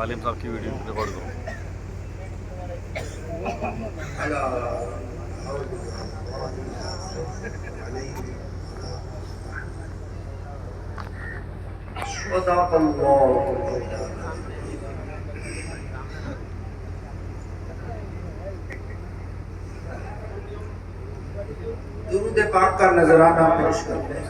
عالم صاحب کی video record کرو. درود پاک کا نذرانہ پیش کرتے ہیں.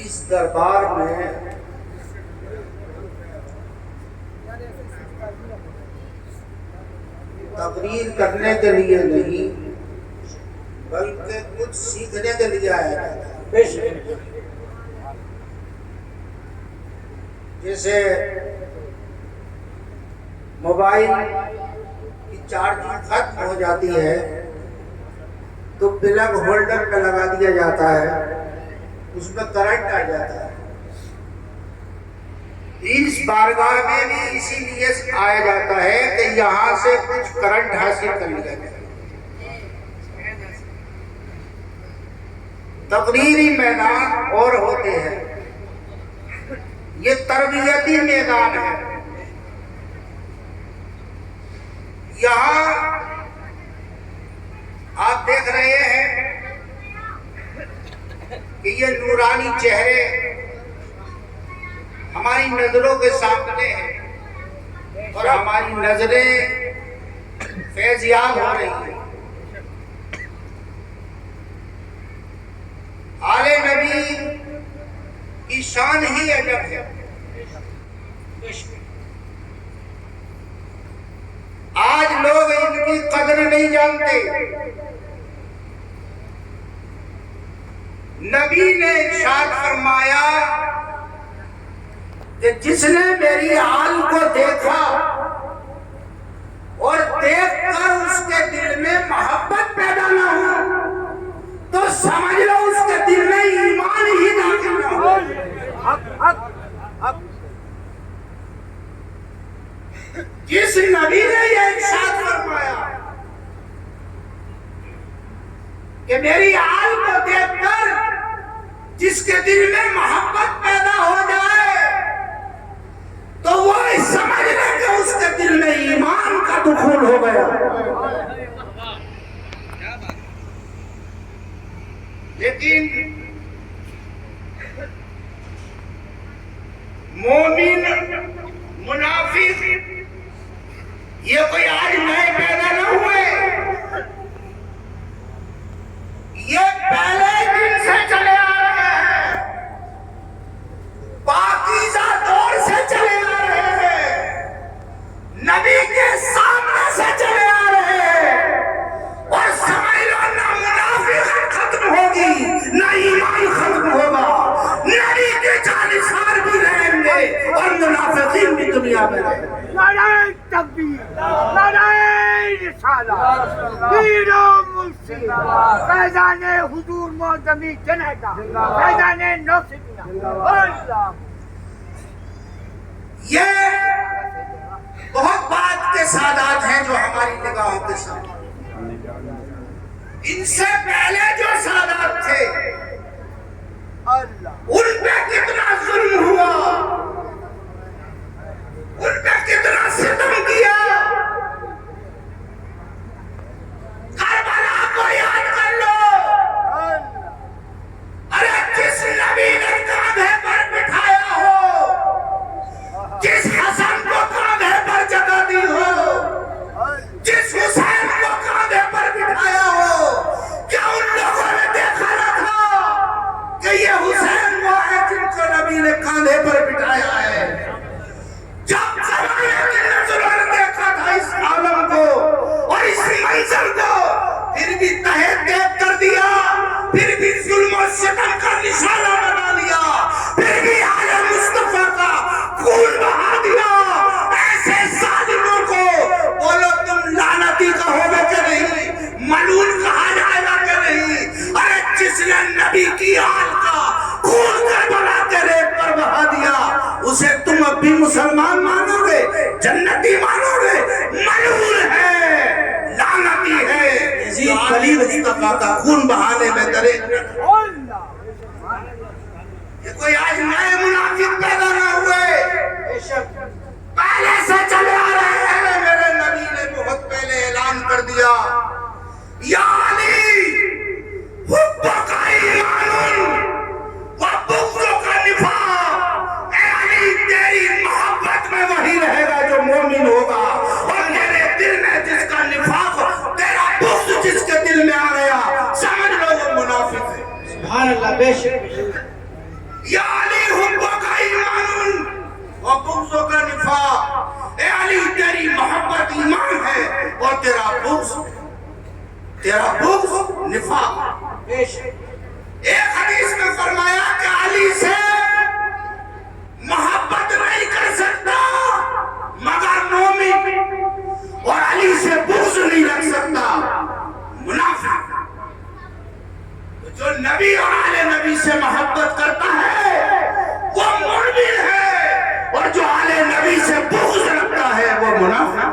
اس دربار میں تقریر کرنے کے لیے نہیں بلکہ کچھ سیکھنے کے لیے آیا جاتا ہے. جیسے موبائل کی چارجنگ ختم ہو جاتی ہے تو پلگ ہولڈر پہ لگا دیا جاتا ہے, اس میں کرنٹ آ جاتا ہے. اس بارگاہ میں بھی اسی لیے آیا جاتا ہے کہ یہاں سے کچھ کرنٹ حاصل کر لیا جائے. تقریری میدان اور ہوتے ہیں, یہ تربیتی میدان ہے. یہاں آپ دیکھ رہے ہیں کہ یہ نورانی چہرے ہماری نظروں کے سامنے ہیں اور ہماری نظریں فیضیاب ہو رہی ہیں. آل نبی کی شان ہی عجب ہے. آج لوگ ان کی قدر نہیں جانتے. نبی نے ارشاد فرمایا کہ جس نے میری حال کو دیکھا اور دیکھ کر اس کے دل میں محبت پیدا نہ ہو تو سمجھ لو اس کے دل میں ایمان ہی داخل نہ ہو. جس نبی نے یہ ارشاد فرمایا کہ میری حال کو دیکھ کر جس کے دل میں محبت پیدا ہو جائے تو وہ سمجھ لے کہ اس کے دل میں ایمان کا دخول ہو گیا. لیکن مومن منافق یہ کوئی آج نئے پیدا نہ ہوئے, یہ پہلے دن سے چلے آ رہے ہیں, پاکیزہ دور سے چلے آ رہے ہیں, نبی کے سامنے سے چلے آ رہے ہیں. اور سمجھ لو نہ منافقت ختم ہوگی نہ ایمان ختم ہوگا. نبی کے جانثار بھی رہیں گے اور منافقین بھی دنیا میں رہیں گے. نعرہ تکبیر, نعرہ رسالت, پیر و مرشد, فیضان حضور معظمی جنیدہ, فیضان نوسیدیہ. اللہ یہ بہت بات کے سادات ہیں جو ہماری نگاہوں کے سامنے. ان سے پہلے جو سادات تھے ان پہ کتنا ظلم ہوا, ان پہ کتنا ستم کیا. کربلا کو یاد کر لو. ارے جس نبی نے کاندھے پر بٹھایا ہو, جس حسن کو کاندھے پر جگہ دی ہو, جس حسین کو کاندھے پر بٹھایا ہو, کیا ان لوگوں نے دیکھا نہ تھا کہ یہ حسین وہ ہے مسلمانوں میں ملعون ہے، لعنتی ہے، یزید علی مصطفیٰ کا خون بہانے میں درے۔ یہ کوئی آج نئے منافق پیدا نہ ہوئے، پہلے سے چلے آ رہے ہیں۔ میرے نبی نے بہت پہلے اعلان کر دیا، یا علی حبک ایمان و بغضک نفاق، اے علی تیری محبت میں وہی رہے گا جو مومن ہوگا، اور تیرے دل میں جس کا نفاق، تیرا بغض جس کے دل میں آ گیا، سمجھ لو وہ منافق ہے۔ سبحان اللہ، بے شک۔ یا علی حبک ایمان و بغضک نفاق، اے علی تیری محبت ایمان ہے اور تیرا بغض نفاق۔ ایک حدیث میں فرمایا کہ علی سے محبت نہیں کر سکتا مگر مومن، اور علی سے بغض نہیں رکھ سکتا منافق۔ جو نبی اور آل نبی سے محبت کرتا ہے وہ مومن ہے، اور جو آل نبی سے بغض رکھتا ہے وہ منافق۔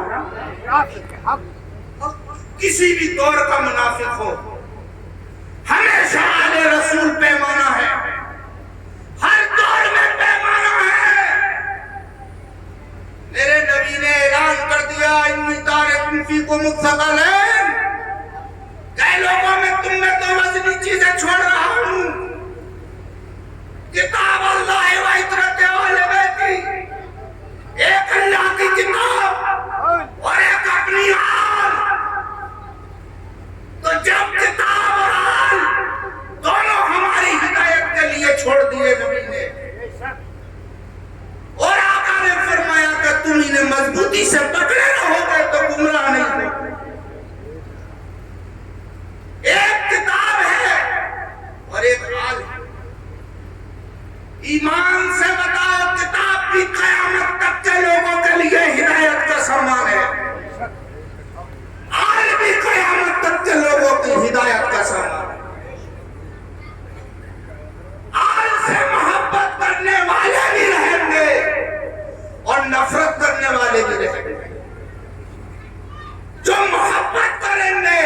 کسی بھی دور کا منافق ہو، ہمیشہ آل رسول پیمانہ ہے، ہر دور میں پیمانہ ہے۔ میرے نبی نے اعلان کر دیا، انی تارک فیکم الثقلین، کئی لوگوں میں تم میں دو وزنی چیزیں چھوڑ رہا ہوں، کتاب اللہ و عترت اہل بیتی، ایک اللہ کی کتاب اور ایک اپنی آل۔ تو جب کتاب اور آل دونوں ہماری ہدایت کے لیے چھوڑ دیے نبی نے، اور آقا نے فرمایا کہ تم انہیں مضبوطی سے پکڑے رہو گے تو گمراہ نہیں ہوگے۔ ایک کتاب ہے اور ایک آل ہے۔ ایمان سے بتاؤ، کتاب بھی قیامت تک کے لوگوں کے لیے ہدایت کا سامان ہے، آل بھی قیامت تک کے لوگوں کی ہدایت کا سامان ہے۔ آل سے محبت کرنے والے بھی رہیں گے اور نفرت کرنے والے بھی رہیں گے۔ جو محبت کریں گے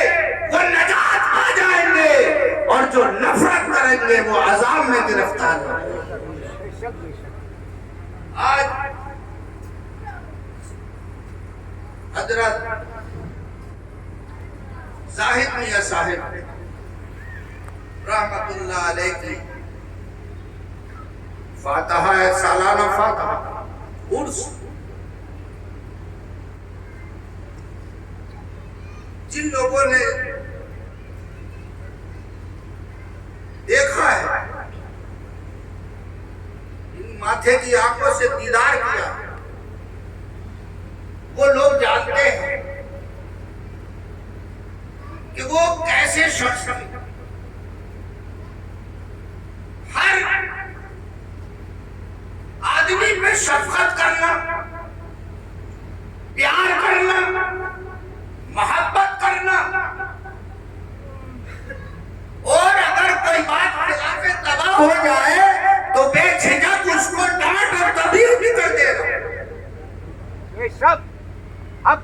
وہ نجات پا جائیں گے، اور جو نفرت کریں گے وہ عذاب میں گرفتار ہوں گے۔ آج حضرت زاہد میاں صاحب رحمت اللہ علیہ کی فاتحہ ہے، سالانہ فاتحہ عرس، جن لوگوں نے دیکھا ہے، ان ماتھے کی آنکھوں سے دیدار کیا، وہ لوگ جانتے ہیں کہ وہ کیسے شخص تھے۔ ہر آدمی پہ شفقت کرنا، پیار کرنا، محبت کرنا، اور اگر کوئی بات خلاف تباہ ہو جائے تو بے جھجک اس کو ڈانٹ اور تبدیل بھی کر دے گا۔ یہ سب اب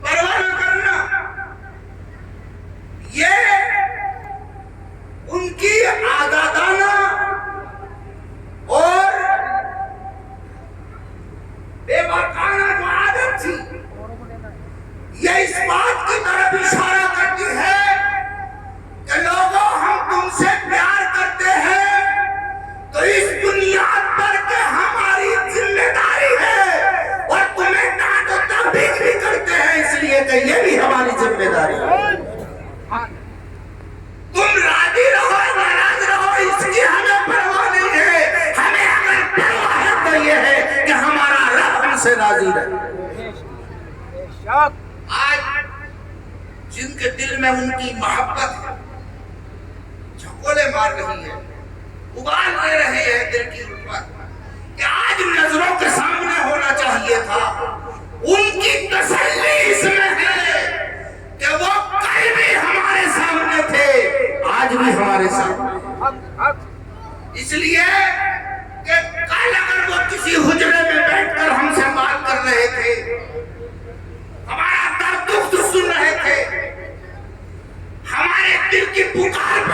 پرواہ نہ کرنا، یہ ان کی عادتانہ اور بے باکانہ جو عادت تھی، یہ اس بات کی طرف اشارہ کرتی ہے کہ لوگوں ہم تم سے پیار کرتے ہیں تو اس بنیاد پر کہ ہماری ذمہ داری ہے، اور تمہیں ڈانٹ و تنبیہ بھی کرتے ہیں اس لیے کہ یہ بھی ہماری ذمہ داری ہے۔ تم راضی رہو ناراض رہو، اس کی ہمیں پرواہ نہیں ہے، ہمیں اگر پرواہ ہے تو یہ ہے کہ ہمارا رب ہم سے راضی رہے۔ آج جن کے دل میں ان کی محبت ہے، جھکولے مار رہی ہے، ابال دے رہے ہیں دل کی رغبت، کہ آج نظروں کے سامنے ہونا چاہیے تھا۔ ان کی تسلی اس میں ہے کہ وہ کل بھی ہمارے سامنے تھے، آج بھی ہمارے سامنے، اس لیے کہ کل اگر وہ کسی حجرے میں بیٹھ کر ہم سے بات کر رہے تھے دل کی پکار